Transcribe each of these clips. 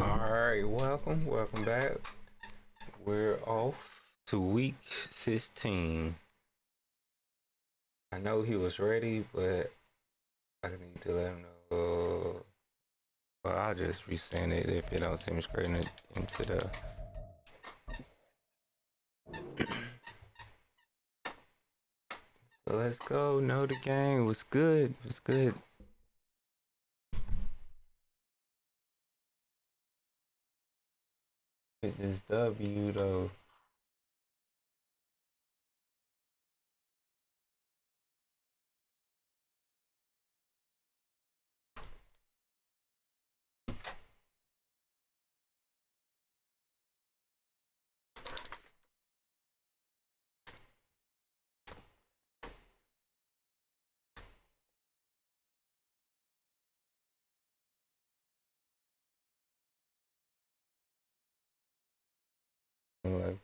Alright, welcome back. We're off to week 16. I know he was ready, but I need to let him know. Well, I'll just resend it if it don't seem straight into the So let's go. Know the game. What's good? What's good? Get this W though.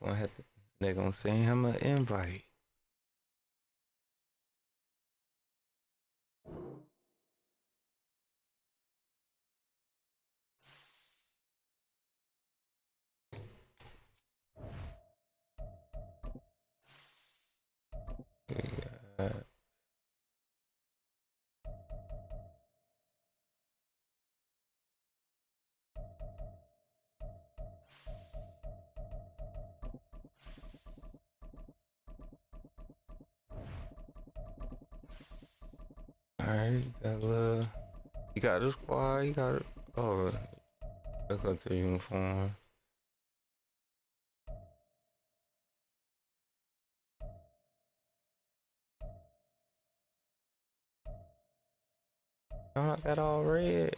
Like, they're gonna send him an invite. Yeah. Alright, you got the squad, you got it. Oh, let's go to the uniform. I'm not got all red.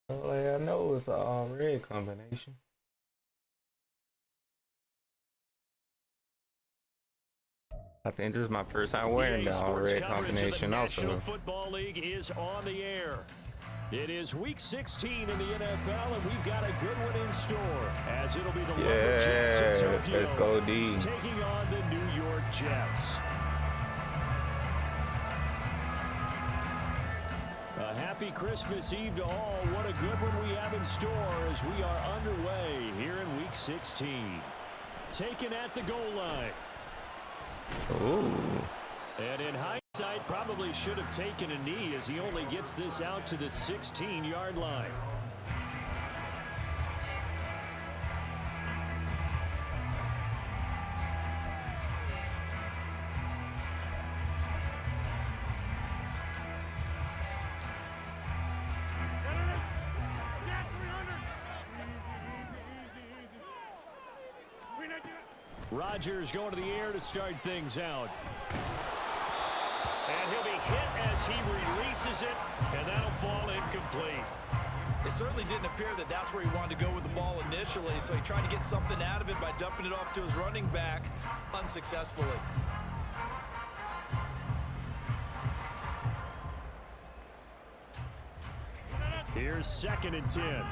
Like, I know it's an all red combination. I think this is my first time wearing the all red combination also. National Football League is on the air. It is week 16 in the NFL, and we've got a good one in store, as it'll be the Lumberjacks in Tokyo let's go D. taking on the New York Jets. A happy Christmas Eve to all. What a good one we have in store as we are underway here in week 16. Taken at the goal line. Ooh. And in hindsight, probably should have taken a knee as he only gets this out to the 16-yard line. Rodgers going to the air to start things out. And he'll be hit as he releases it, and that'll fall incomplete. It certainly didn't appear that that's where he wanted to go with the ball initially, so he tried to get something out of it by dumping it off to his running back unsuccessfully. Here's 2nd and 10.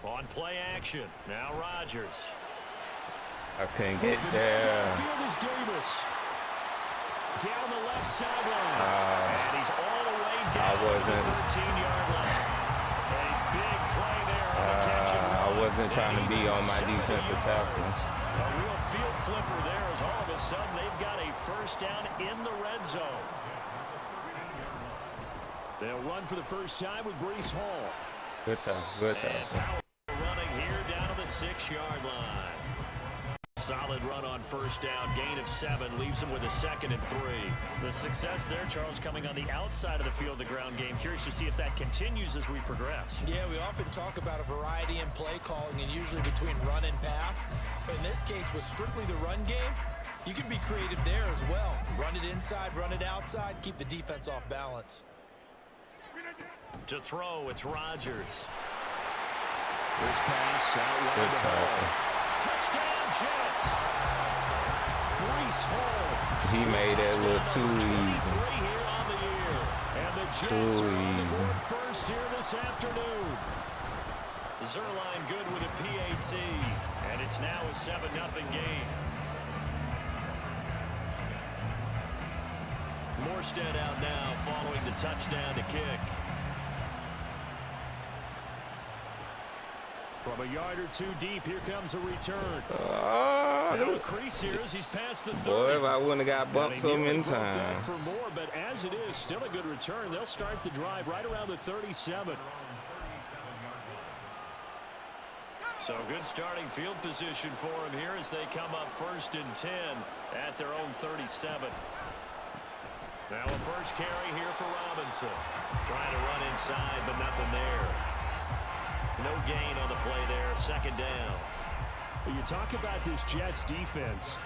On play action, now Rodgers. I couldn't get there. Field is Davis. Down the left sideline. And he's all the way down to the 13-yard line. A big play there on the catch and run. I wasn't trying to be on my defensive tackle. A real field flipper there as all of a sudden they've got a first down in the red zone. They'll run for the first time with Breece Hall. Good tackle. Running here down to the 6-yard line. Solid run on first down, gain of 7, leaves him with a 2nd and 3. The success there, Charles, coming on the outside of the field, the ground game. Curious to see if that continues as we progress. Yeah, we often talk about a variety in play calling and usually between run and pass. But in this case, with strictly the run game, you can be creative there as well. Run it inside, run it outside, keep the defense off balance. To throw, it's Rodgers. This pass out wide Good to tackle. Hall. Touchdown, Jets. Breece Hall. He made that look too easy. Here on the year. And the Jets are on the board first here this afternoon. Zerline good with a PAT. And it's now a 7-0 game. Morstead out now following the touchdown to kick. From a yard or two deep, here comes a return. Now a crease here as he's past the 30. Boy, if I wouldn't have got bumped so many times. For more, but as it is, still a good return. They'll start the drive right around the 37. So good starting field position for him here as they come up 1st and 10 at their own 37. Now a first carry here for Robinson. Trying to run inside, but nothing there. No gain on the play there. 2nd down. Well, you talk about this Jets defense.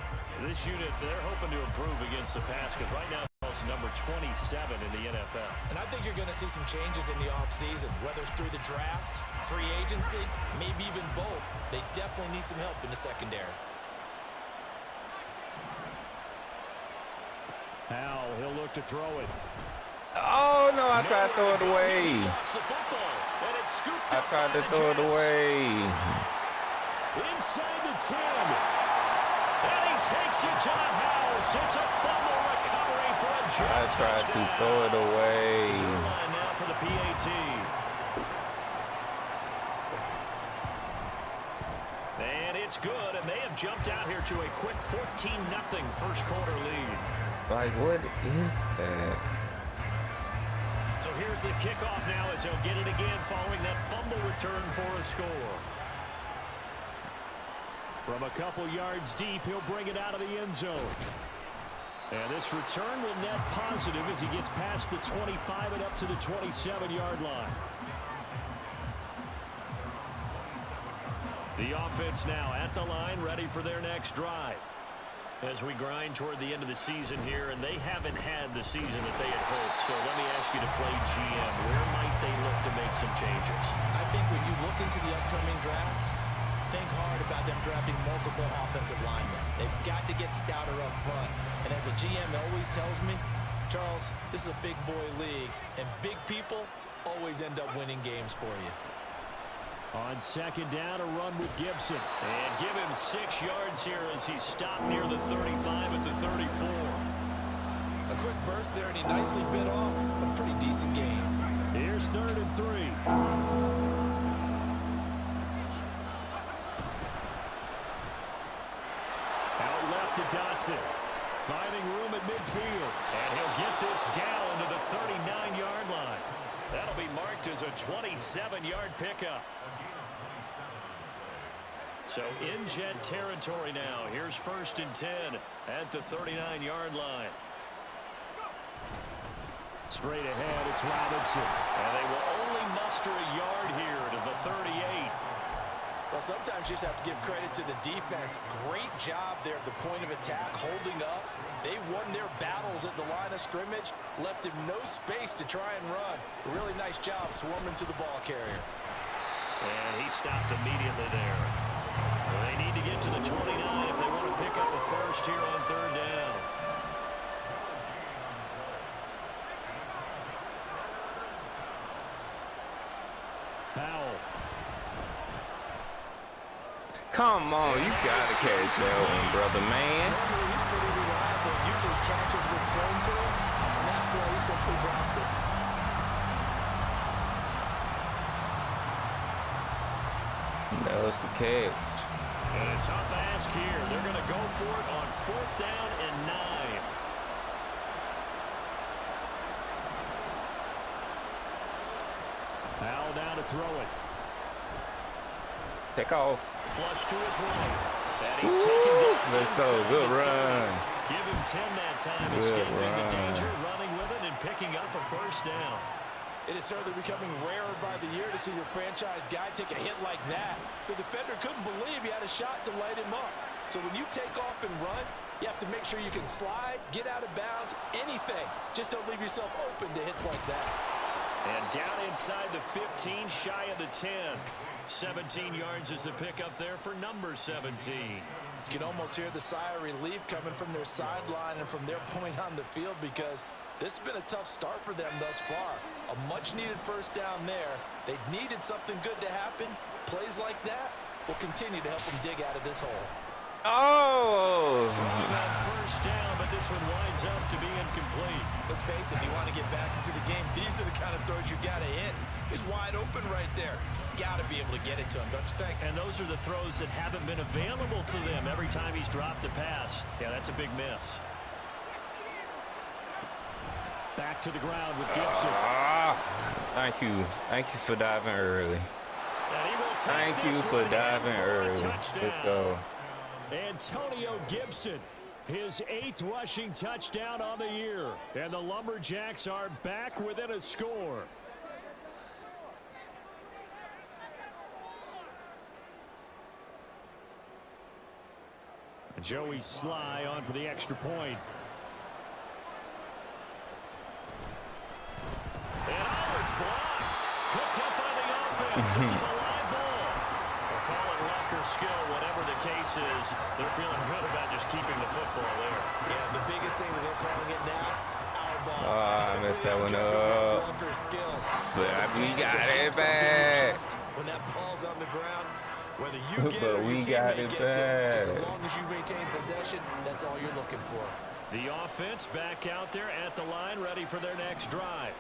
This unit, they're hoping to improve against the pass because right now it's number 27 in the NFL. And I think you're going to see some changes in the offseason, whether it's through the draft, free agency, maybe even both. They definitely need some help in the secondary. Howell, he'll look to throw it. Oh, no, I tried to throw it away. I tried to throw it away. Inside the 10. And he takes it to the house. It's a fumble recovery for a Jet I tried to throw it away. Zerline now for the PAT. And it's good, and they have jumped out here to a quick 14-0 first quarter lead. Like, what is that? So here's the kickoff now as they'll get it again following that fumble return for a score. From a couple yards deep, he'll bring it out of the end zone. And this return will net positive as he gets past the 25 and up to the 27-yard line. The offense now at the line, ready for their next drive. As we grind toward the end of the season here, and they haven't had the season that they had hoped. So let me ask you to play GM. Where might they look to make some changes? I think when you look into the upcoming draft, think hard about them drafting multiple offensive linemen. They've got to get stouter up front. And as a GM always tells me, Charles, this is a big boy league, and big people always end up winning games for you. On 2nd down, a run with Gibson. And give him 6 yards here as he's stopped near the 35 at the 34. A quick burst there, and he nicely bit off a pretty decent gain. Here's 3rd and 3. Out left to Dotson. Finding room at midfield. And he'll get this down to the 39-yard line. That'll be marked as a 27-yard pickup. So in Jet territory now. Here's 1st and 10 at the 39-yard line. Straight ahead, it's Robinson. And they will only muster a yard here to the 38. Well, sometimes you just have to give credit to the defense. Great job there at the point of attack, holding up. They won their battles at the line of scrimmage, left him no space to try and run. Really nice job swarming to the ball carrier. And he stopped immediately there. Well, they need to get to the 29 if they want to pick up a first here on 3rd down. Powell. Come on, you gotta catch that one, brother, man. He's pretty reliable. Usually catches what's thrown to him. On that play, he simply dropped it. That was the catch. And a tough ask here. They're going to go for it on 4th down and 9. Powell down to throw it. Take off. Flush to his right. And he's taken down. Let's go. Good run. Give him 10 that time. Good Escaping run. the danger, running with it, and picking up a 1st down. It is certainly becoming rarer by the year to see your franchise guy take a hit like that. The defender couldn't believe he had a shot to light him up. So when you take off and run, you have to make sure you can slide, get out of bounds, anything. Just don't leave yourself open to hits like that. And down inside the 15, shy of the 10. 17 yards is the pickup there for number 17. You can almost hear the sigh of relief coming from their sideline and from their point on the field, because this has been a tough start for them thus far. A much-needed first down there. They needed something good to happen. Plays like that will continue to help them dig out of this hole. Oh! First down, but this one winds up to be incomplete. Let's face it, if you want to get back into the game, these are the kind of throws you got to hit. He's wide open right there. Got to be able to get it to him, don't you think? And those are the throws that haven't been available to them every time he's dropped a pass. Yeah, that's a big miss. Back to the ground with Gibson. Thank you. Thank you for diving early. Thank you for diving early. Let's go. Antonio Gibson, his 8th rushing touchdown on the year. And the Lumberjacks are back within a score. Joey Sly on for the extra point. And it's blocked. Picked up by the offense. This is a live ball. We'll call it luck or skill, whatever the case is. They're feeling good about just keeping the football there. Yeah, the biggest thing that they're calling it now, our ball. I messed that one up. Luck or skill. But we got it back. When that ball's on the ground, whether you get it or we your got teammate it gets it, just as back. long as you retain possession, that's all you're looking for. The offense back out there at the line, ready for their next drive.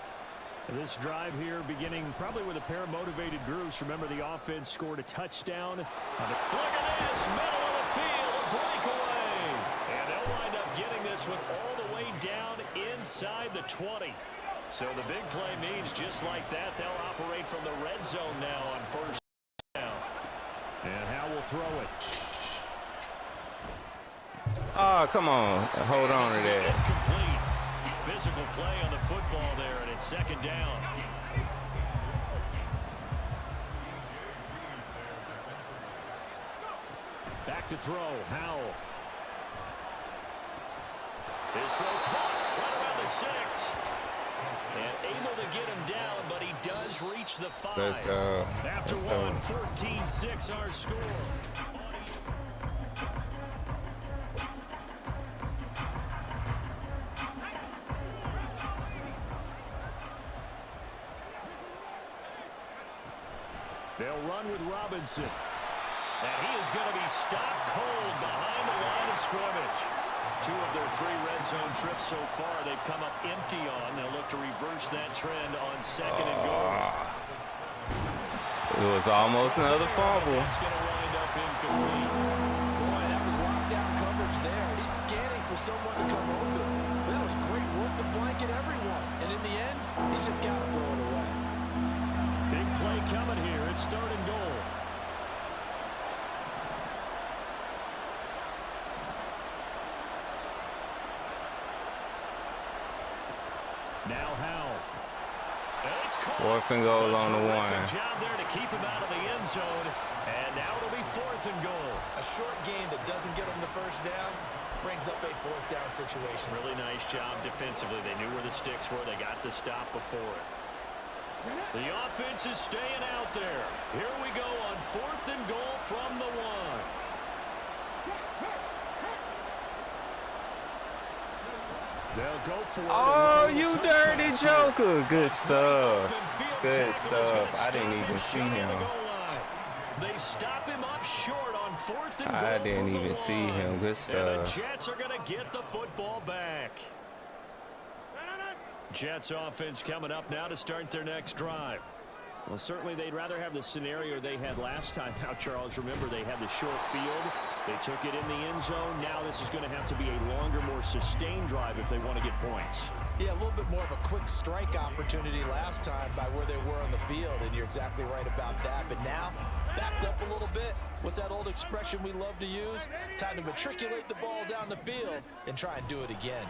This drive here beginning probably with a pair of motivated groups. Remember, the offense scored a touchdown. Look at this, middle of the field, a breakaway. And they'll wind up getting this one all the way down inside the 20. So the big play means just like that, they'll operate from the red zone now on first down. And Howe will throw it. Oh, come on. Hold on to that. Incomplete. Physical play on the football there, and it's second down. Back to throw. Howell. His throw caught right around the 6. And able to get him down, but he does reach the 5. Let's go. After Let's one, go. 14-6 our score. They'll run with Robinson. And he is going to be stopped cold behind the line of scrimmage. 2 of their 3 red zone trips so far they've come up empty on. They'll look to reverse that trend on second and goal. It was almost another fumble. It's going to wind up incomplete. Boy, that was lockdown coverage there. He's scanning for someone to come open. That was great work to blanket everyone. And in the end, he's just got to throw it away. Big play coming here. It's 3rd and goal. Now Howell. It's caught. 4th and goal on the 1. Job there to keep him out of the end zone. And now it'll be 4th and goal. A short gain that doesn't get them the first down brings up a 4th down situation. Really nice job defensively. They knew where the sticks were. They got the stop before it. The offense is staying out there. Here we go on 4th and goal from the 1. They'll go for it. Oh, you dirty joker. Good stuff. Good stuff. I didn't even see him. They stop him up short on 4th and goal. I didn't even see him. Good And the stuff. Jets are going to get the football back. Jets offense coming up now to start their next drive. Well, certainly they'd rather have the scenario they had last time. Now, Charles, remember, they had the short field. They took it in the end zone. Now this is going to have to be a longer, more sustained drive if they want to get points. Yeah, a little bit more of a quick strike opportunity last time by where they were on the field, and you're exactly right about that. But now, backed up a little bit. What's that old expression we love to use? Time to matriculate the ball down the field and try and do it again.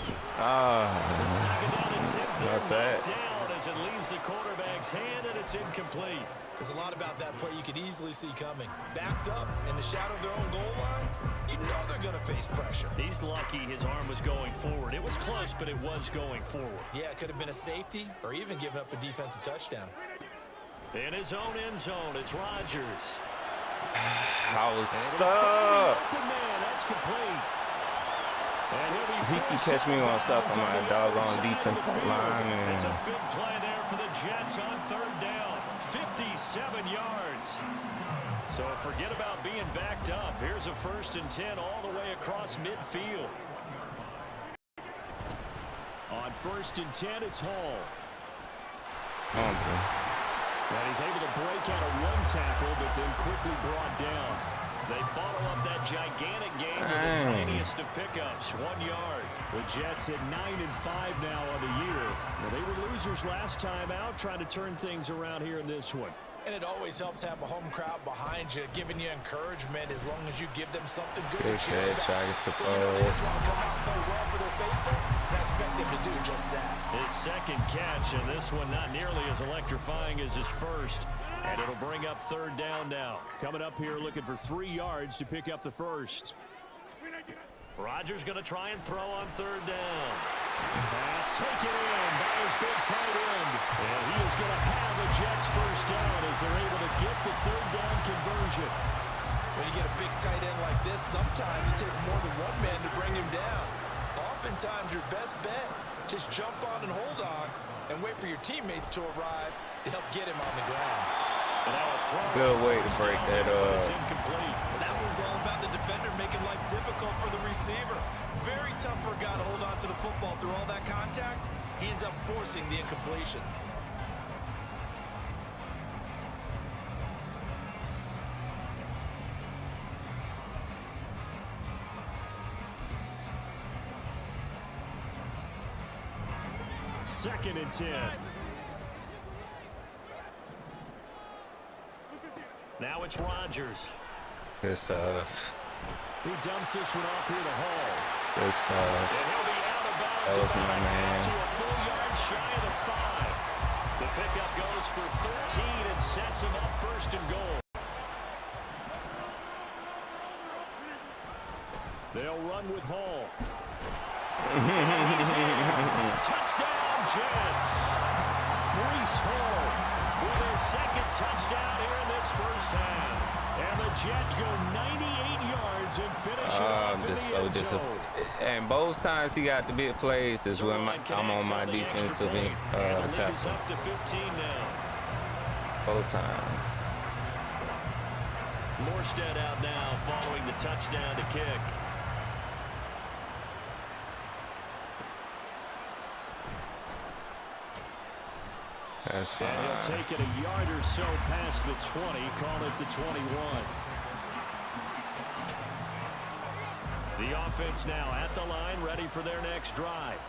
Second down and 10. What's that? Down as it leaves the quarterback's hand, and it's incomplete. There's a lot about that play you could easily see coming. Backed up in the shadow of their own goal line, you know they're going to face pressure. He's lucky his arm was going forward. It was close, but it was going forward. Yeah, it could have been a safety or even given up a defensive touchdown. In his own end zone, it's Rodgers. I was stuck. Man, that's complete. He can catch me on stuff on my doggone defensive line. It's a big play there for the Jets on third down. 57 yards. So forget about being backed up. Here's a 1st and 10 all the way across midfield. On 1st and 10, it's Hall. And he's able to break out a run tackle, but then quickly brought down. They follow up that gigantic game with the tiniest of pickups, 1 yard. The Jets at 9-5 now on the year. Well, they were losers last time out, trying to turn things around here in this one. And it always helps to have a home crowd behind you, giving you encouragement as long as you give them something good. Good catch, I suppose. So, they just want to come out and play well for their faithful, and I expect them to do just that. His second catch, and this one not nearly as electrifying as his first. And it'll bring up third down now. Coming up here looking for 3 yards to pick up the first. Rodgers going to try and throw on third down. Pass taken in by his big tight end. And he is going to have a Jets first down as they're able to get the third down conversion. When you get a big tight end like this, sometimes it takes more than one man to bring him down. Oftentimes your best bet, just jump on and hold on and wait for your teammates to arrive to help get him on the ground. Good way to break that up. It's incomplete. Well, that move's all about the defender making life difficult for the receiver. Very tough for a guy to hold on to the football through all that contact. He ends up forcing the incompletion. Second and 10. Now it's Rodgers. Good stuff. He dumps this one off here to Hall. Good stuff. And he'll be out of bounds. That was my man. To a full yard shy of the 5. The pickup goes for 13 and sets him up 1st and goal. They'll run with Hall. Touchdown, Jets. Breece Hall with his second touchdown here in this first half. And the Jets go 98 yards and finish it off in the end zone. And both times he got the big plays is when I'm on my defensive tackle. Up to 15 now. Both times. Morstead out now following the touchdown to kick. That's fine. And he'll take it a yard or so past the 20, call it the 21. The offense now at the line, ready for their next drive.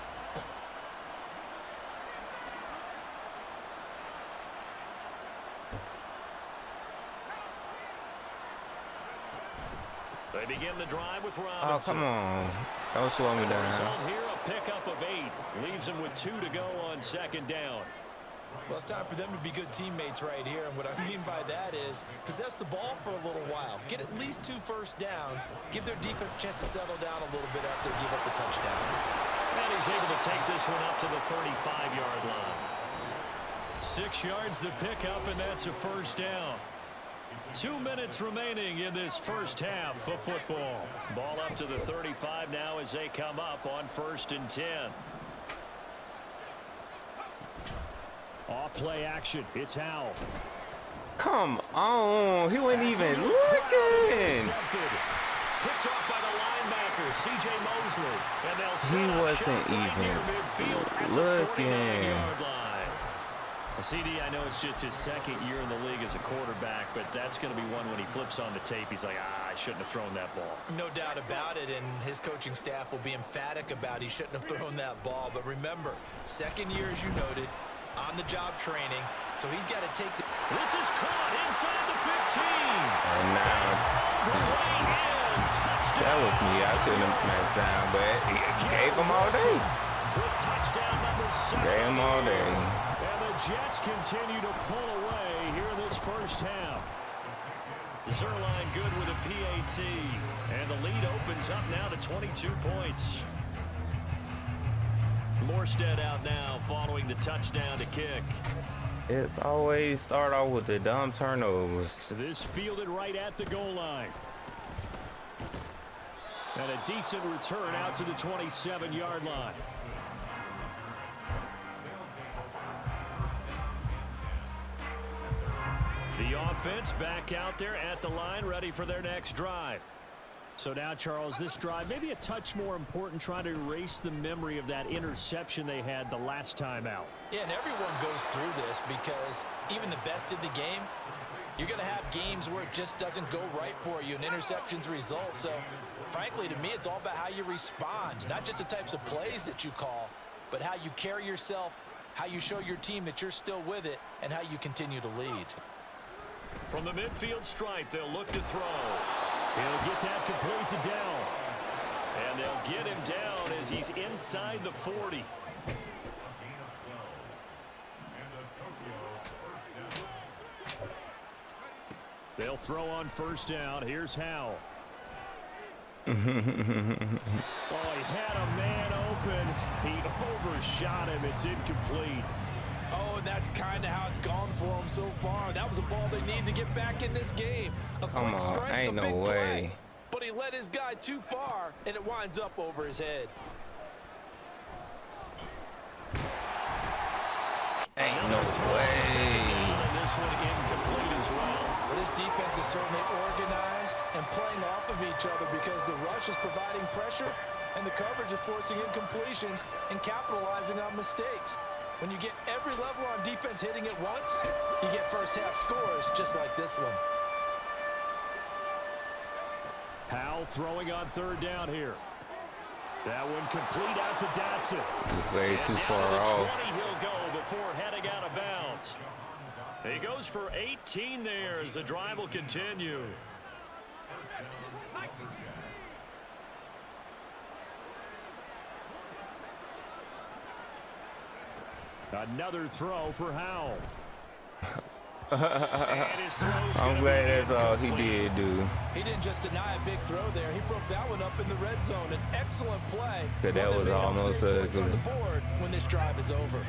They begin the drive with Robinson. Oh, come on. Don't slow me down. Result here, a pickup of 8. Leaves him with 2 to go on second down. Well, it's time for them to be good teammates right here, and what I mean by that is possess the ball for a little while, get at least 2 first downs, give their defense a chance to settle down a little bit after they give up the touchdown. And he's able to take this one up to the 35-yard line. 6 yards the pickup, and that's a first down. 2 minutes remaining in this first half of football. Ball up to the 35 now as they come up on 1st and 10. Off play action. It's Howell. Come on. He wasn't even looking. Picked off by the linebacker, C.J. Mosley. And they'll set He up wasn't shop right even near midfield at the looking. 49-yard line. CD, I know it's just his second year in the league as a quarterback, but that's going to be one when he flips on the tape. He's like, I shouldn't have thrown that ball. No doubt about it, and his coaching staff will be emphatic about he shouldn't have thrown that ball. But remember, second year, as you noted, on-the-job training, so he's got to take the... This is caught inside the 15. And now, that was me. I shouldn't have matched down, but he gave him all day. With touchdown number 7. Gave him all day. And the Jets continue to pull away here in this this first half. Zerline good with a PAT. And the lead opens up now to 22 points. Morstead out now following the touchdown to kick. It's always start off with the dumb turnovers. This fielded right at the goal line. And a decent return out to the 27-yard line. The offense back out there at the line, ready for their next drive. So now, Charles, this drive maybe a touch more important, trying to erase the memory of that interception they had the last time out. Yeah, and everyone goes through this because even the best in the game, you're going to have games where it just doesn't go right for you and interceptions result. So, frankly, to me, it's all about how you respond, not just the types of plays that you call, but how you carry yourself, how you show your team that you're still with it, and how you continue to lead. From the midfield stripe, they'll look to throw. He'll get that complete to Dell. And they'll get him down as he's inside the 40. They'll throw on first down. Here's Howell. Oh, he had a man open. He overshot him. It's incomplete. Oh, and that's kind of how it's gone for them so far. That was a ball they need to get back in this game. A quick strike, ain't a big no way. play. But he let his guy too far, and it winds up over his head. Ain't no way. And this one incomplete as well. Well, this defense is certainly organized and playing off of each other because the rush is providing pressure and the coverage is forcing incompletions and capitalizing on mistakes. When you get every level on defense hitting at once, you get first half scores just like this one. Howell throwing on third down here. That one complete out to Dotson. He's way too far off. off. 20 he'll go before heading out of bounds. He goes for 18 there as the drive will continue. Another throw for Howell. I'm glad that's all he did do. He didn't just deny a big throw there. He broke that one up in the red zone. An excellent play. That was almost a on the board when this drive is over.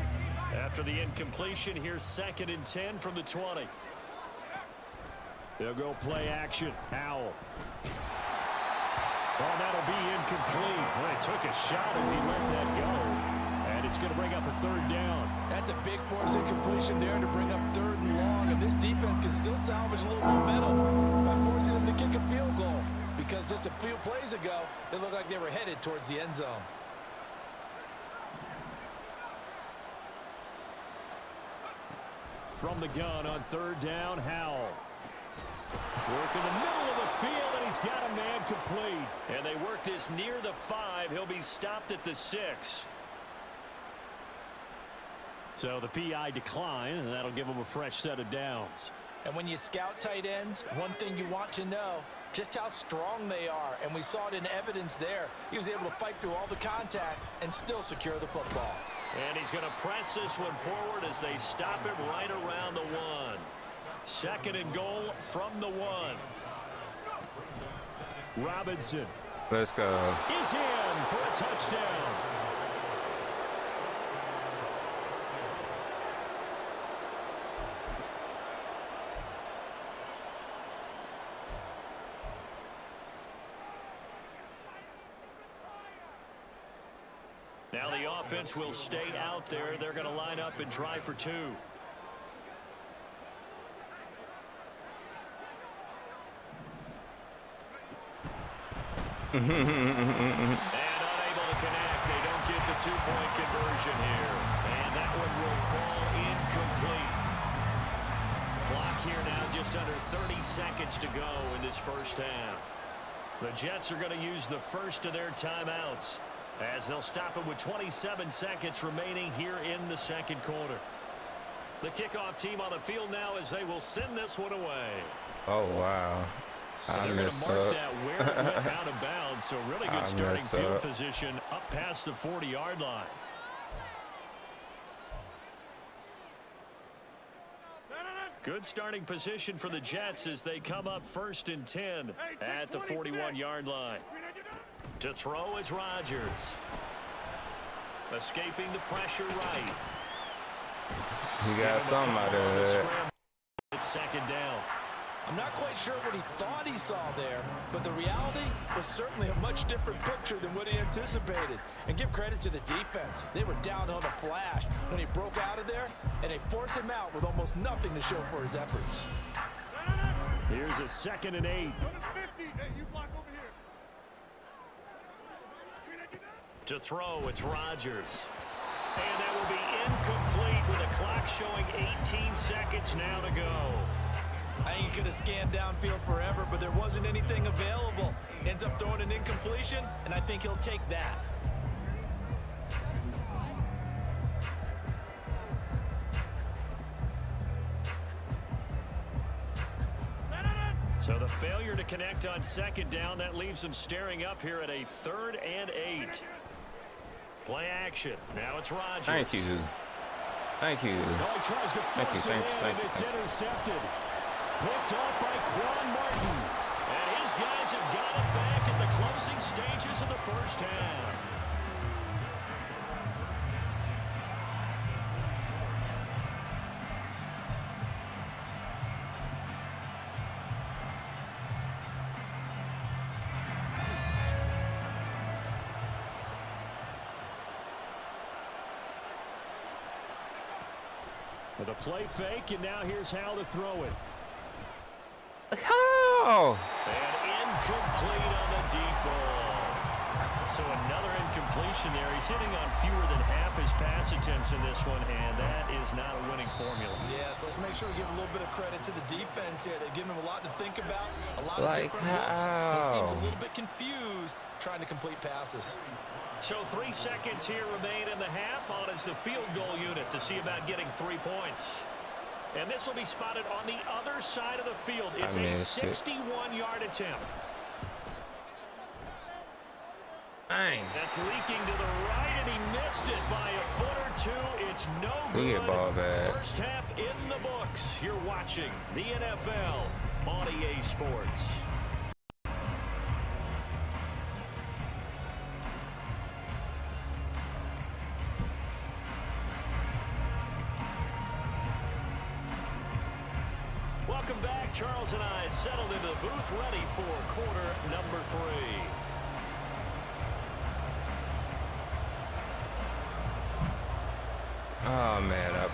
After the incompletion, here's 2nd and 10 from the 20. They'll go play action. Howell. Oh, that'll be incomplete. Well, he took a shot as he let that go. And it's going to bring up a third down. That's a big force incompletion there to bring up 3rd and long. And this defense can still salvage a little momentum by forcing them to kick a field goal. Because just a few plays ago, they looked like they were headed towards the end zone. From the gun on 3rd down, Howell. Work in the middle of the field, and he's got a man complete. And they work this near the 5. He'll be stopped at the 6. So the PI decline, and that'll give him a fresh set of downs. And when you scout tight ends, one thing you want to know, just how strong they are. And we saw it in evidence there. He was able to fight through all the contact and still secure the football. And he's going to press this one forward as they stop him right around the 1. 2nd and goal from the 1. Robinson. Let's go. He's in for a touchdown. Now the offense will stay out there. They're going to line up and try for 2. And unable to connect. They don't get the 2-point conversion here. And that one will fall incomplete. Clock here now just under 30 seconds to go in this first half. The Jets are going to use the first of their timeouts, as they'll stop it with 27 seconds remaining here in the 2nd quarter. The kickoff team on the field now as they will send this one away. Oh, wow. They're going to mark that where it went out of bounds, so really good starting field position up past the 40-yard line. Good starting position for the Jets as they come up 1st and 10 at the 41-yard line. To throw is Rodgers. Escaping the pressure right. He got something out of that. It's 2nd down. I'm not quite sure what he thought he saw there, but the reality was certainly a much different picture than what he anticipated. And give credit to the defense. They were down on a flash when he broke out of there, and they forced him out with almost nothing to show for his efforts. Here's a 2nd and 8. To throw, it's Rodgers. And that will be incomplete with the clock showing 18 seconds now to go. I think he could have scanned downfield forever, but there wasn't anything available. Ends up throwing an incompletion, and I think he'll take that. So the failure to connect on 2nd down, that leaves him staring up here at a 3rd and 8. Play action. Now it's Rodgers. Thank you. Thank you. Oh, he tries to force it in, and it's intercepted. Picked off by Quan Martin. And his guys have got it back at the closing stages of the 1st half. With a play fake, and now here's how to throw it. Oh! And incomplete on the deep ball. So another incompletion there. He's hitting on fewer than half his pass attempts in this one, and that is not a winning formula. Yes, let's make sure we give a little bit of credit to the defense here. They've given him a lot to think about, a lot of different looks. He seems a little bit confused trying to complete passes. So 3 seconds here remain in the half. On is the field goal unit to see about getting 3 points. And this will be spotted on the other side of the field. It's a 61-yard attempt. Dang. That's leaking to the right, and he missed it by a foot or two. It's no good. We get ball back. First half in the books. You're watching the NFL on EA Sports. Welcome back. Charles and I settled into the booth, ready for quarter number 3. Oh man,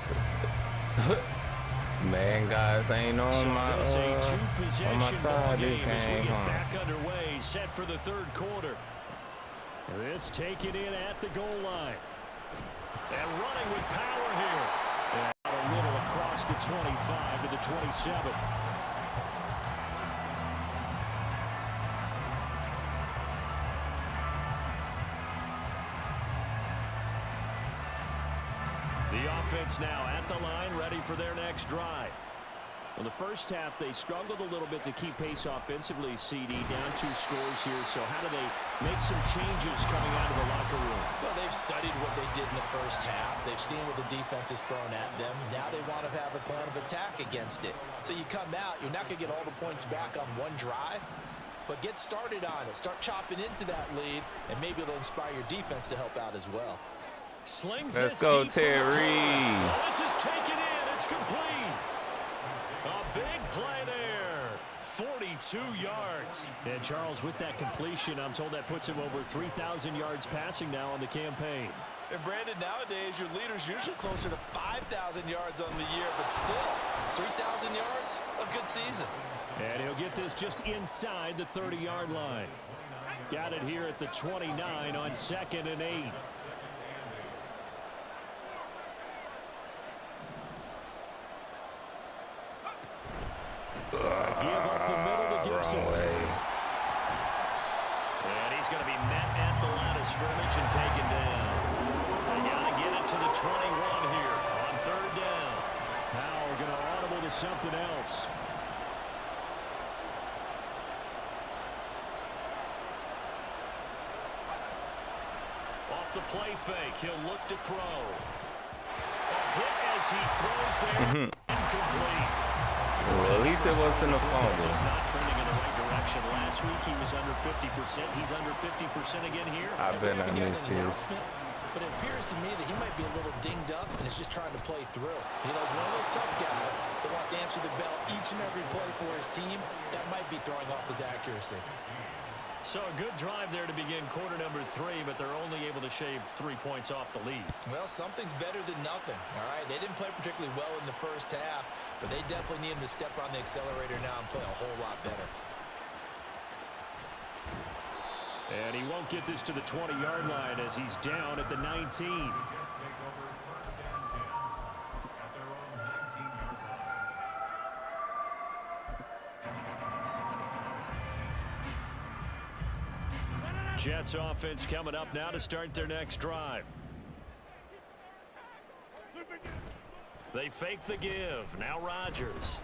man, guys, ain't on my side this game. Back underway, set for the 3rd quarter. This taken in at the goal line, and running with power here. And a little across the 25 to the 27. The offense now at the line, ready for their next drive. In the first half, they struggled a little bit to keep pace offensively, CD, down 2 scores here. So how do they make some changes coming out of the locker room? Well, they've studied what they did in the first half. They've seen what the defense has thrown at them. Now they want to have a plan of attack against it. So you come out, you're not going to get all the points back on one drive, but get started on it. Start chopping into that lead, and maybe it'll inspire your defense to help out as well. Slings Let's this go, deep Terry. Oh, this is taken in. It's complete. A big play there. 42 yards. And Charles, with that completion, I'm told that puts him over 3,000 yards passing now on the campaign. And Brandon, nowadays your leader's usually closer to 5,000 yards on the year, but still 3,000 yards, a good season. And he'll get this just inside the 30-yard line. Got it here at the 29 on 2nd and 8. Give up the middle to Gibson. And he's going to be met at the line of scrimmage and taken down. They got to get it to the 21 here on 3rd down. Now we're going to audible to something else. Off the play fake, he'll look to throw. A hit as he throws there. incomplete. Well, at least it wasn't a fumble. Just not trending in the right direction. Last week he was under 50%. He's under 50% again here. I bet I missed his. But it appears to me that he might be a little dinged up and is just trying to play through. You know, he's one of those tough guys that wants to answer the bell each and every play for his team. That might be throwing off his accuracy. So a good drive there to begin quarter number 3, but they're only able to shave 3 points off the lead. Well, something's better than nothing, all right? They didn't play particularly well in the first half, but they definitely need him to step on the accelerator now and play a whole lot better. And he won't get this to the 20-yard line as he's down at the 19. Jets offense coming up now to start their next drive. They fake the give. Now Rodgers.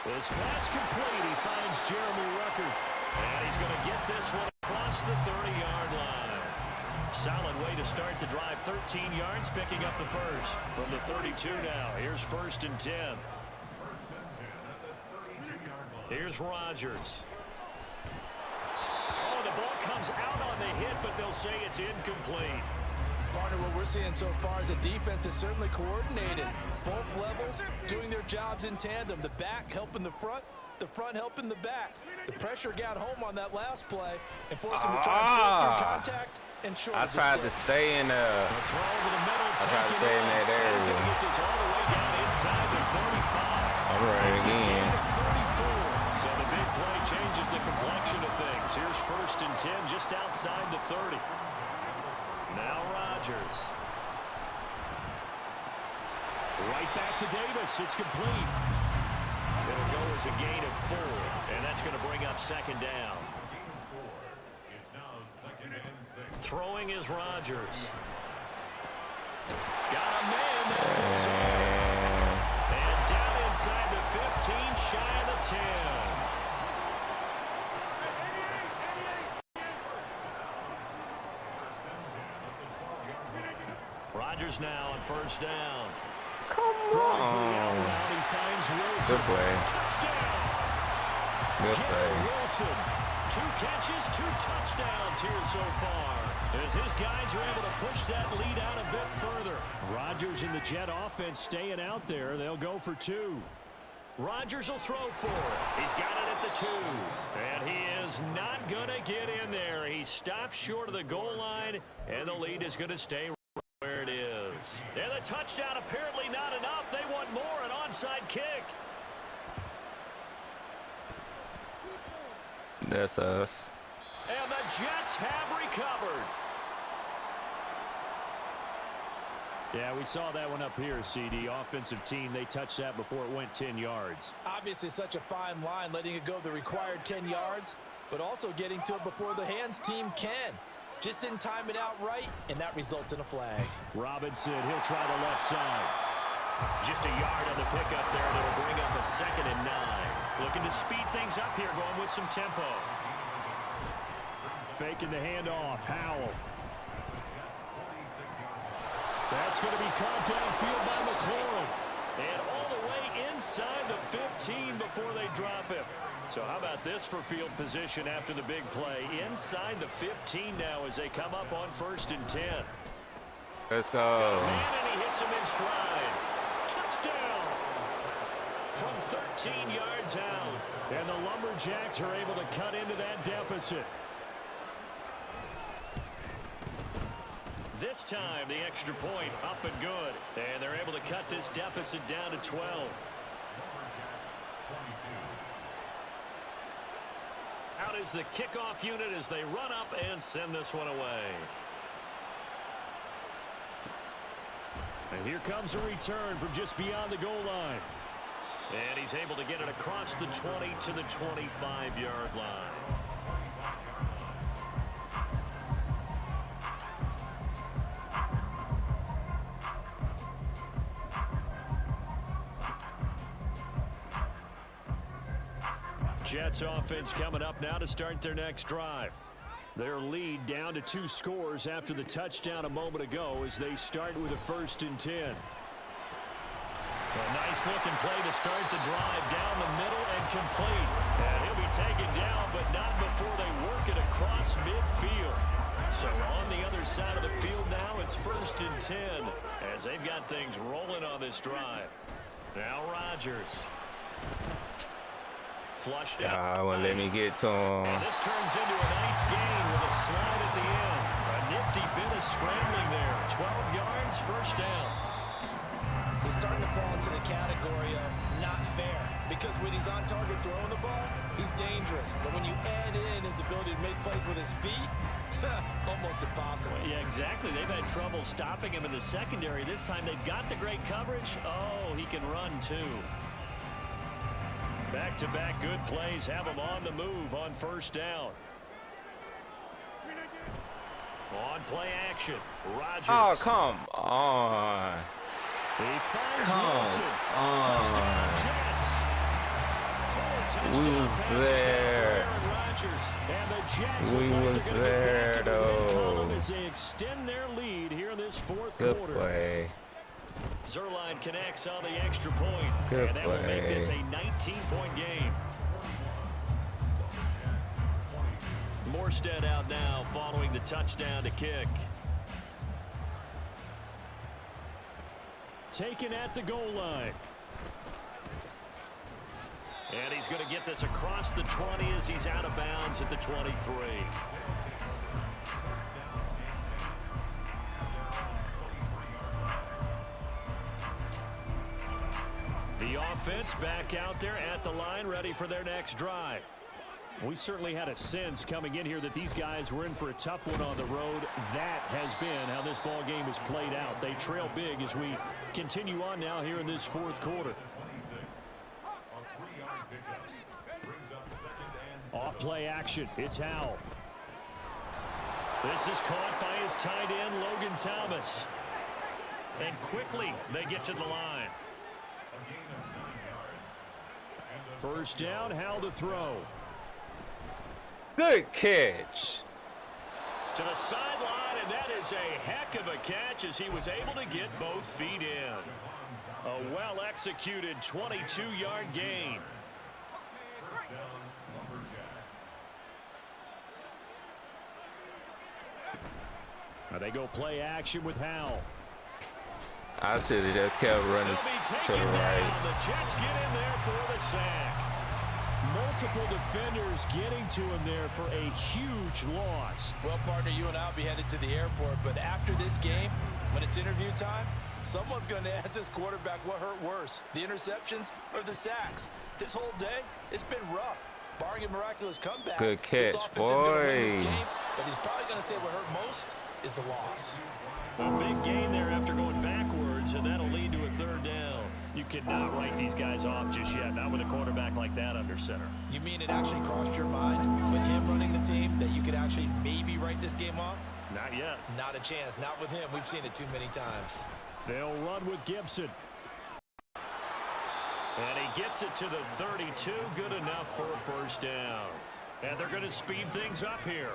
This pass complete. He finds Jeremy Ruckert. And he's going to get this one across the 30-yard line. Solid way to start the drive. 13 yards, picking up the first. From the 32 now. Here's 1st and 10. Here's Rodgers. Oh, the ball comes out on the hit, but they'll say it's incomplete. Partner, what we're seeing so far is the defense is certainly coordinated. Both levels doing their jobs in tandem. The back helping the front helping the back. The pressure got home on that last play and forced him to try and short through contact and short. I tried to stay in I tried to stay in that area. He's going to get this all the way down inside the 35. I'm right again. 34. So the big play changes the complexion of things. Here's 1st and 10 just outside the 30. Now Rodgers. Right back to Davis. It's complete. It'll go as a gain of 4, and that's going to bring up 2nd down. Throwing is Rodgers. Got a man. That's also. And down inside the 15, shy of the 10. Rodgers now on 1st down. Come Throwing for the on. out route, he finds Wilson. Good play. Touchdown. Good Garrett play. Wilson. 2 catches, 2 touchdowns here so far. As his guys are able to push that lead out a bit further. Rodgers and the Jet offense staying out there. They'll go for 2. Rodgers will throw for it. He's got it at the 2. And he is not going to get in there. He stops short of the goal line, and the lead is going to stay where it is. And the touchdown apparently not enough. They want more, an onside kick. That's us. And the Jets have recovered. Yeah, we saw that one up here, CD. Offensive team, they touched that before it went 10 yards. Obviously such a fine line, letting it go the required 10 yards, but also getting to it before the hands team can. Just didn't time it out right, and that results in a flag. Robinson, he'll try the left side. Just a yard on the pickup there, and it'll bring up a 2nd and 9. Looking to speed things up here, going with some tempo. Faking the handoff, Howell. That's going to be caught downfield by McLaurin. And all the way inside the 15 before they drop it. So how about this for field position after the big play? Inside the 15 now as they come up on 1st and 10. Let's go. Man, and he hits him in stride. Touchdown! From 13 yards out. And the Lumberjacks are able to cut into that deficit. This time, the extra point up and good. And they're able to cut this deficit down to 12. Out is the kickoff unit as they run up and send this one away. And here comes a return from just beyond the goal line. And he's able to get it across the 20 to the 25-yard line. Jets offense coming up now to start their next drive. Their lead down to 2 scores after the touchdown a moment ago as they start with a 1st and 10. A nice looking play to start the drive down the middle and complete. And he'll be taken down, but not before they work it across midfield. So on the other side of the field now, it's 1st and 10 as they've got things rolling on this drive. Now Rodgers. Flushed out. I won't let me get to him. And this turns into a nice gain with a slide at the end. A nifty bit of scrambling there. 12 yards, 1st down. He's starting to fall into the category of not fair, because when he's on target throwing the ball, he's dangerous. But when you add in his ability to make plays with his feet, almost impossible. Yeah, exactly. They've had trouble stopping him in the secondary. This time they've got the great coverage. Oh, he can run too. Back-to-back good plays have him on the move on 1st down. On play action, Rodgers. Oh, come on. He finds Wilson. Touchdown, Jets. 4 touchdown passes for Rodgers. And the Jets was there, though. As they extend their lead here in this 4th Good quarter. play. Zerline connects on the extra point. Good and that will make play. this a 19-point game. Morstead out now following the touchdown to kick. Taken at the goal line. And he's going to get this across the 20 as he's out of bounds at the 23. The offense back out there at the line, ready for their next drive. We certainly had a sense coming in here that these guys were in for a tough one on the road. That has been how this ball game has played out. They trail big as we continue on now here in this 4th quarter. Off play action. It's Howell. This is caught by his tight end, Logan Thomas. And quickly they get to the line. 1st down, Howell to throw. Good catch. To the sideline, and that is a heck of a catch as he was able to get both feet in. A well-executed 22-yard gain. Now they go play action with Howell. I should have just kept running to the right. The Jets get in there for the sack. Multiple defenders getting to him there for a huge loss. Well, partner, you and I will be headed to the airport, but after this game, when it's interview time, someone's going to ask this quarterback what hurt worse, the interceptions or the sacks. This whole day, it's been rough. Barring a miraculous comeback. Good catch, boy. Game, but he's probably going to say what hurt most is the loss. A big gain there after going backwards, and that'll lead to a 3rd down. You cannot write these guys off just yet, not with a quarterback like that under center. You mean it actually crossed your mind with him running the team that you could actually maybe write this game off? Not yet. Not a chance. Not with him. We've seen it too many times. They'll run with Gibson. And he gets it to the 32. Good enough for a 1st down. And they're going to speed things up here.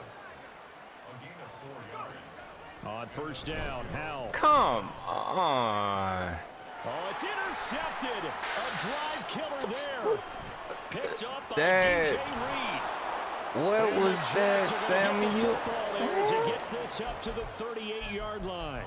On 1st down, Howell. Come on. Oh, it's intercepted. A drive killer there. Picked up by That- DJ Reed. What And was the that, Jets are gonna get the Samuel? football there as he gets this up to the 38-yard line.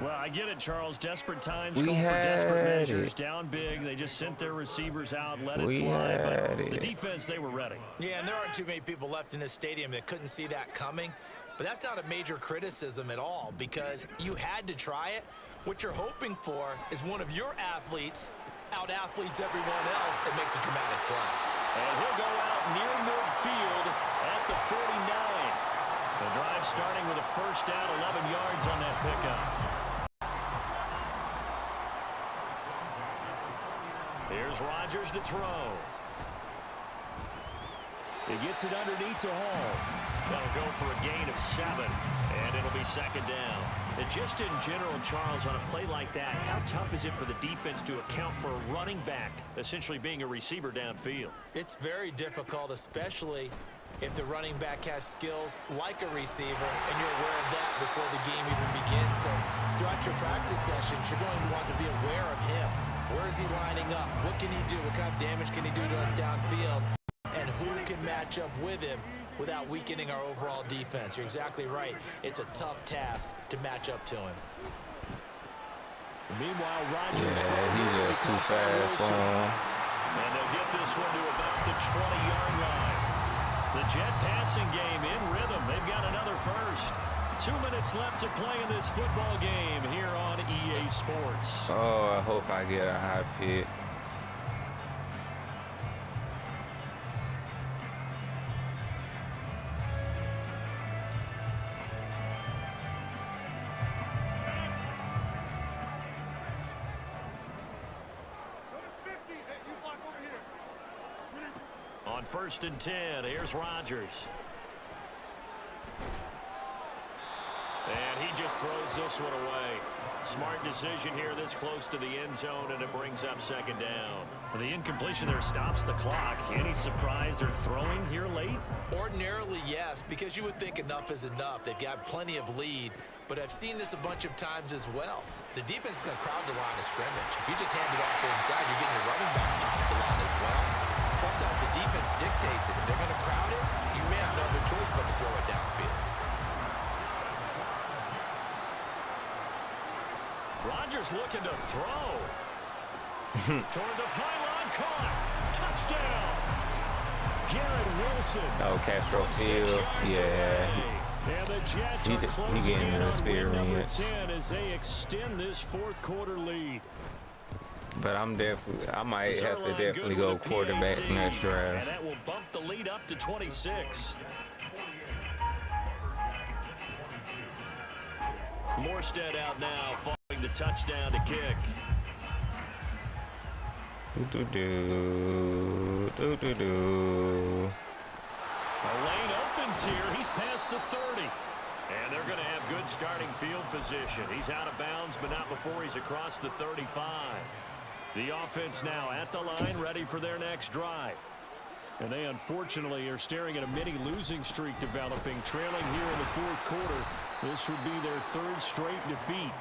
Well, I get it, Charles. Desperate times call for desperate measures. Down big. They just sent their receivers out, let it fly. But the defense, they were ready. Yeah, and there aren't too many people left in this stadium that couldn't see that coming. But that's not a major criticism at all, because you had to try it. What you're hoping for is one of your athletes out-athletes everyone else and makes a dramatic play. And he'll go out near midfield at the 49. The drive starting with a 1st down, 11 yards on that pickup. Here's Rodgers to throw. He gets it underneath to Hall. That'll go for a gain of 7, and it'll be 2nd down. And just in general, Charles, on a play like that, how tough is it for the defense to account for a running back essentially being a receiver downfield? It's very difficult, especially if the running back has skills like a receiver, and you're aware of that before the game even begins. So throughout your practice sessions, you're going to want to be aware of him. Where is he lining up? What can he do? What kind of damage can he do to us downfield? And who can match up with him without weakening our overall defense? You're exactly right. It's a tough task to match up to him. Meanwhile, Rodgers. Yeah, he's just too fast for him. And they'll get this one to about the 20-yard line. The Jet passing game in rhythm. They've got another first. 2 minutes left to play in this football game here on EA Sports. Oh, I hope I get a high pick. On 1st and 10, here's Rodgers. And he just throws this one away. Smart decision here this close to the end zone, and it brings up 2nd down. The incompletion there stops the clock. Any surprise they're throwing here late? Ordinarily, yes, because you would think enough is enough. They've got plenty of lead, but I've seen this a bunch of times as well. The defense is going to crowd the line of scrimmage. If you just hand it off inside, you're getting your running back crowd the line as well. Sometimes the defense dictates it. If they're going to crowd it, you may have no other choice but to throw it downfield. Rodgers looking to throw. Toward the pylon, caught. Touchdown. Garrett Wilson. Oh, Castro Field. Yeah. And the Jets are closing getting in the on win number experience. 10 as they extend this 4th quarter lead. But I might have to definitely go quarterback next drive. And that will bump the lead up to 26. Morstead out now following the touchdown to kick. A lane opens here. He's past the 30. And they're going to have good starting field position. He's out of bounds, but not before he's across the 35. The offense now at the line, ready for their next drive. And they unfortunately are staring at a mini losing streak developing, trailing here in the 4th quarter. This would be their 3rd straight defeat.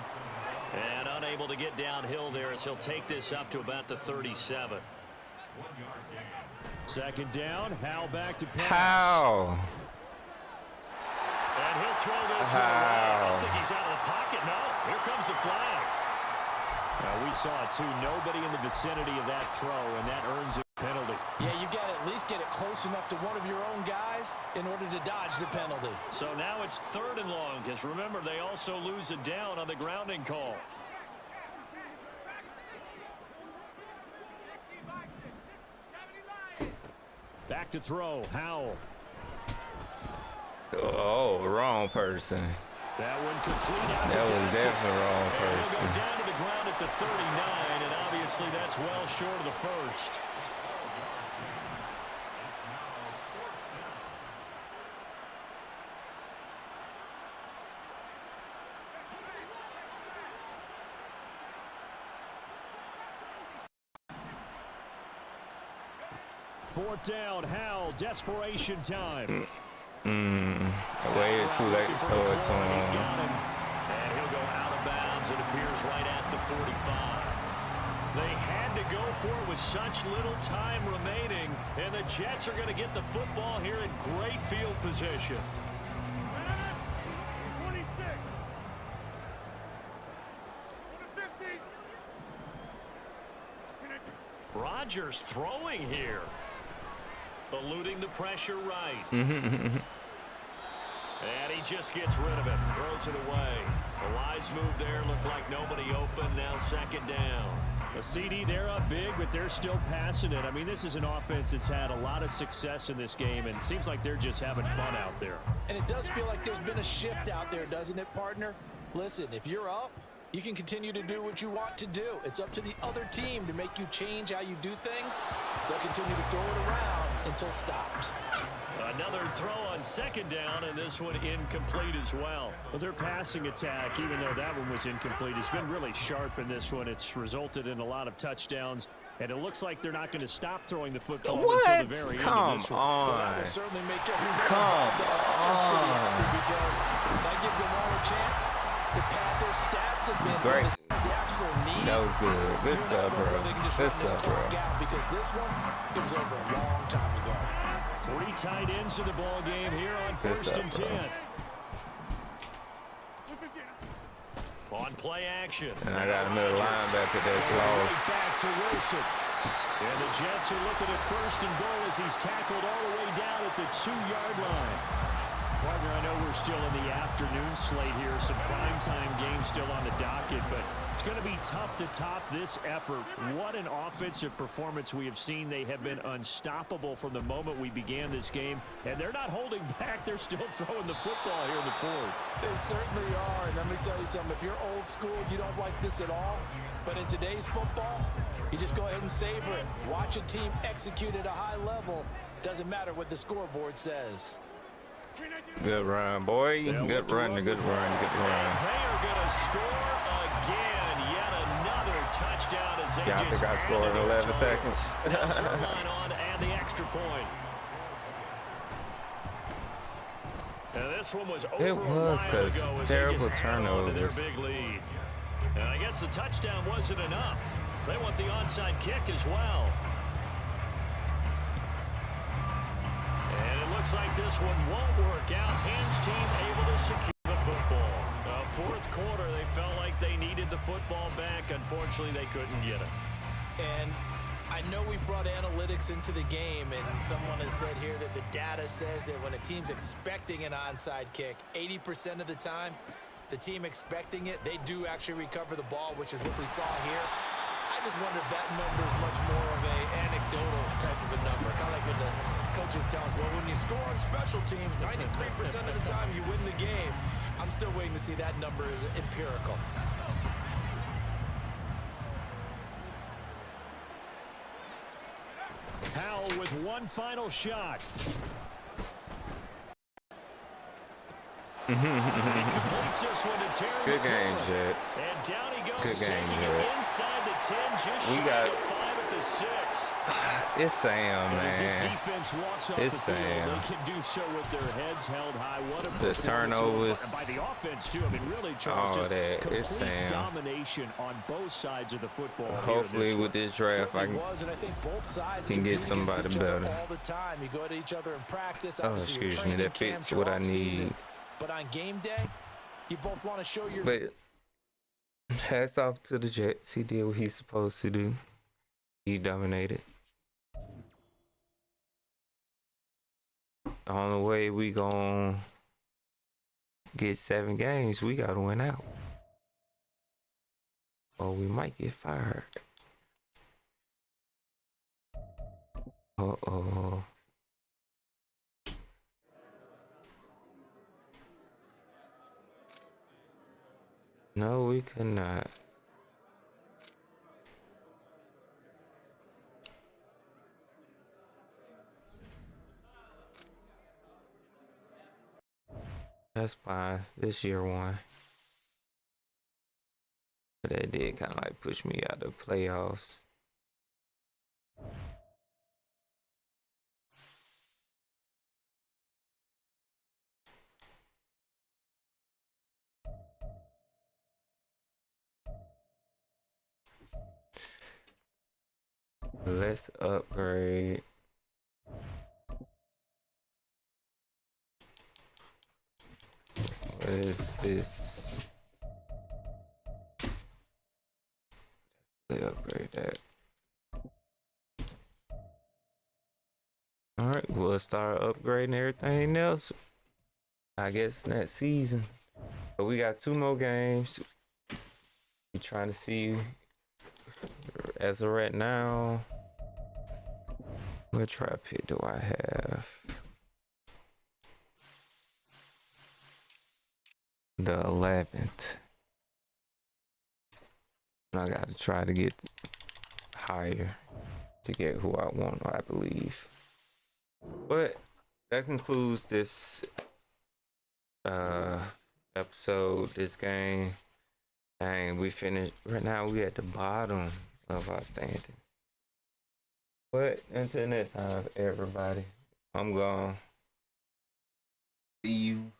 And unable to get downhill there as he'll take this up to about the 37. 2nd down, Howell back to pass. How? And he'll throw this one away. I don't think he's out of the pocket. No, here comes the flag. Now, we saw it, too. Nobody in the vicinity of that throw, and that earns a penalty. Yeah, you got to at least get it close enough to one of your own guys in order to dodge the penalty. So now it's 3rd and long, because remember, they also lose a down on the grounding call. Back to throw, Howell. Oh, wrong person. That one complete out to That was Dodson. definitely wrong And he'll person. go down to the ground at the 39, and obviously that's well short of the first. Fourth down, Howell, desperation time. Way too late to throw it to him. He's got him. And he'll go out of bounds. It appears right at the 45. They had to go for it with such little time remaining. And the Jets are going to get the football here in great field position. Rodgers throwing here. Eluding the pressure right. And he just gets rid of it. Throws it away. A wise move there. Looked like nobody open. Now 2nd down. The CD, they're up big, but they're still passing it. I mean, this is an offense that's had a lot of success in this game, and it seems like they're just having fun out there. And it does feel like there's been a shift out there, doesn't it, partner? Listen, if you're up, you can continue to do what you want to do. It's up to the other team to make you change how you do things. They'll continue to throw it around until stopped. Another throw on 2nd down, and this one incomplete as well. Well, their passing attack, even though that one was incomplete, has been really sharp in this one. It's resulted in a lot of touchdowns, and it looks like they're not going to stop throwing the football until the very end of this one. On. Well, that will certainly make everyone Come pretty happy because that gives them all a chance to pad their stats a bit. Great. has the actual need. That was good. Good stuff, bro. Good stuff, bro. Because this one, it was over a long time ago. 3 tight ends in the ball game here on first and 10. On play action. And I got another linebacker that's lost. Back to Wilson. And the Jets are looking at first and goal as he's tackled all the way down at the 2-yard line. Partner, I know we're still in the afternoon slate here. Some primetime games still on the docket, but it's going to be tough to top this effort. What an offensive performance we have seen. They have been unstoppable from the moment we began this game, and they're not holding back. They're still throwing the football here in the fourth. They certainly are, and let me tell you something. If you're old school, you don't like this at all. But in today's football, you just go ahead and savor it. Watch a team execute at a high level. Doesn't matter what the scoreboard says. Good run, boy. Good run, good run, good run. They are going to score again. Yet another touchdown as they Yeah, I think I scored in 11 seconds. line on and the extra point. And this one was over It was because terrible turnovers. Their big lead. And I guess the touchdown wasn't enough. They want the onside kick as well. And it looks like this one won't work out. Hands team able to secure the football. Fourth quarter, they felt like they needed the football back. Unfortunately, they couldn't get it. And I know we brought analytics into the game, and someone has said here that the data says that when a team's expecting an onside kick, 80% of the time, the team expecting it, they do actually recover the ball, which is what we saw here. I just wonder if that number is much more of an anecdotal type of a number. Kind of like when the coaches tell us, well, when you score on special teams, 93% of the time you win the game. I'm still waiting to see that number is empirical. Howell with one final shot. He completes this one to Terry. Good game, Jets. And down he goes, Good game, taking it inside the 10, just we shy got of 5 at the 6. It's Sam, As this man. defense walks off It's the field, Sam. they can do so with their heads held high. What a The performance turnovers. by the offense, too. I mean, really, Charles, All just that. complete It's Sam. domination on both sides of the football. Hopefully with this draft, I can get somebody better. All the time. You go to each other in practice. Oh, excuse me. That fits what I need. But on game day, you both want to show your... But hats off to the Jets. He did what he's supposed to do. He dominated. The only way we gonna get 7 games, we gotta win out. Or we might get fired. Uh-oh. No, we could not. That's fine. This year one. But that did kind of like push me out of the playoffs. Let's upgrade. What is this? Let's upgrade that. Alright, we'll start upgrading everything else, I guess, next season. But we got 2 more games. We're trying to see, as of right now, what trap pick do I have? The 11th. I gotta try to get higher to get who I want, I believe. But that concludes this episode, this game. Dang, we finished. Right now we at the bottom of our standings. But until next time, everybody, I'm gone. See you.